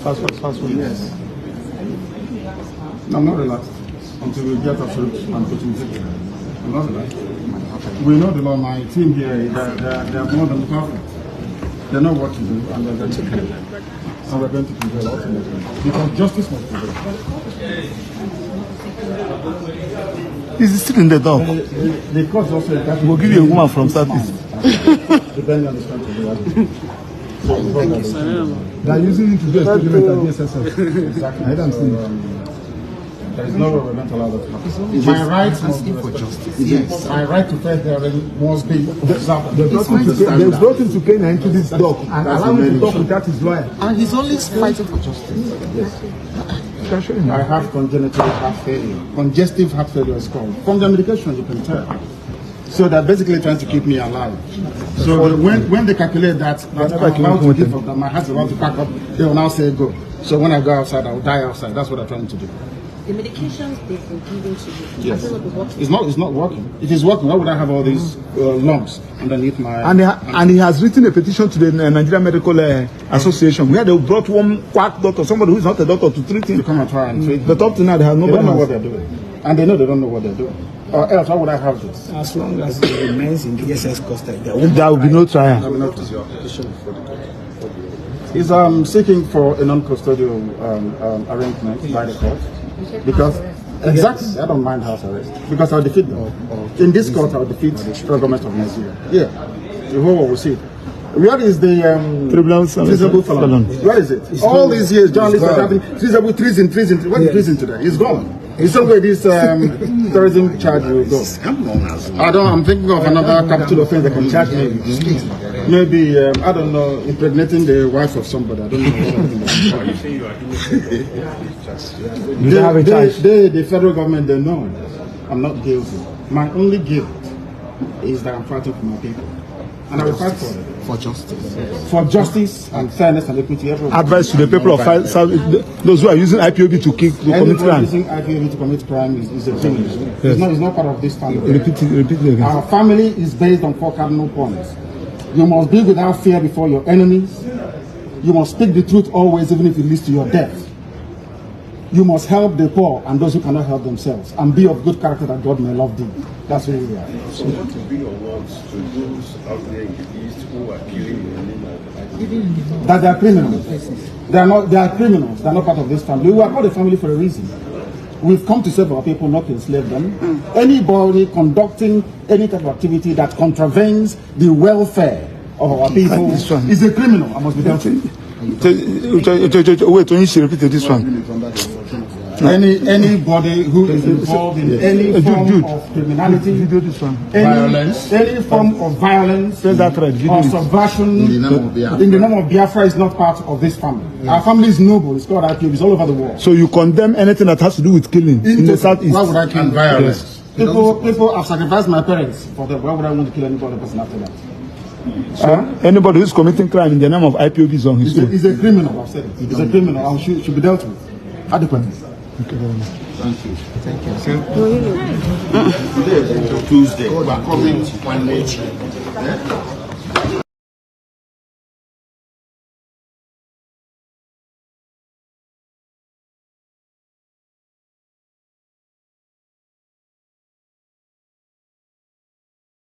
Fast. Yes. No, I'm not relaxed until we get absolute and put in victory. I'm not relaxed. We know the law. My team here, they are more than perfect. They know what to do, and they're going to do it. And we're going to prevail ultimately. Because justice must prevail. He's still in the dock. The court also we'll give you a woman from Southeast. Depending on the strength of the argument. They are using it to do experiment against us. Exactly. I don't see it. There is no way we're going to allow that to happen. My right must be for justice. Yes. My right to fair hearing must be observed. They brought him to Kenya into this dock and allowed him to talk without his lawyer. And he's only fighting for justice. Yes. I have congenital heart failure. Congestive heart failure is called. From the medication, you can tell. So they're basically trying to keep me alive. So when they calculate that I'm about to give up, that my heart's about to pack up, they will now say go. So when I go outside, I will die outside. That's what they're trying to do. The medications they've been giving to you, yes. It's not working. If it's working, why would I have all these lumps underneath my... And he has written a petition to the Nigerian Medical Association where they brought one quack doctor, somebody who is not a doctor, to treat him. To come and try and treat him. But up to now, they have nobody. They don't know what they're doing. And they know they don't know what they're doing. Or else, why would I have this? As long as it remains in DSS custody, there will be no trial. He's seeking for a non-custodial arrangement by the court. Because, exactly, I don't mind house arrest. Because I'll defeat them. In this court, I'll defeat the government of Nigeria. Yeah. The whole world will see it. Where is the feasible felon? Where is it? All these years, journalists are having feasible treason. What is treason today? It's gone. In some way, this terrorism charge will go. I'm thinking of another capital offense that can charge me. Maybe, I don't know, impregnating the wife of somebody. I don't know. The federal government, they know I'm not guilty. My only guilt is that I'm fighting for my people. And I will fight for it. For justice. For justice and fairness and equity. Advice to the people of those who are using IPOB to commit crime. Using IPOB to commit crime is a criminal. Yes. It's not part of this family. Repeat it again. Our family is based on 4 cardinal points. You must be without fear before your enemies. You must speak the truth always, even if it leads to your death. You must help the poor and those who cannot help themselves, and be of good character that God may love thee. That's who we are. So what would be your words to those out there in the East who are killing the animals? That they are criminals. They are criminals. They are not part of this family. We are called a family for a reason. We've come to save our people, not to enslave them. Anybody conducting any type of activity that contravenes the welfare of our people is a criminal. I must be dealt with. Wait, you should repeat this one. Anybody who is involved in any form of criminality, any form of violence or subversion in the name of Biafra is not part of this family. Our family is noble. It's called IPOB. It's all over the world. So you condemn anything that has to do with killing in the Southeast? Why would I kill violence? People have sacrificed my parents for them. Why would I want to kill any other person after that? So anybody who's committing crime in the name of IPOB is on his own. He's a criminal. I've said it. He's a criminal and should be dealt with adequately. Thank you very much. Thank you. Today is Tuesday. We are covering one nation.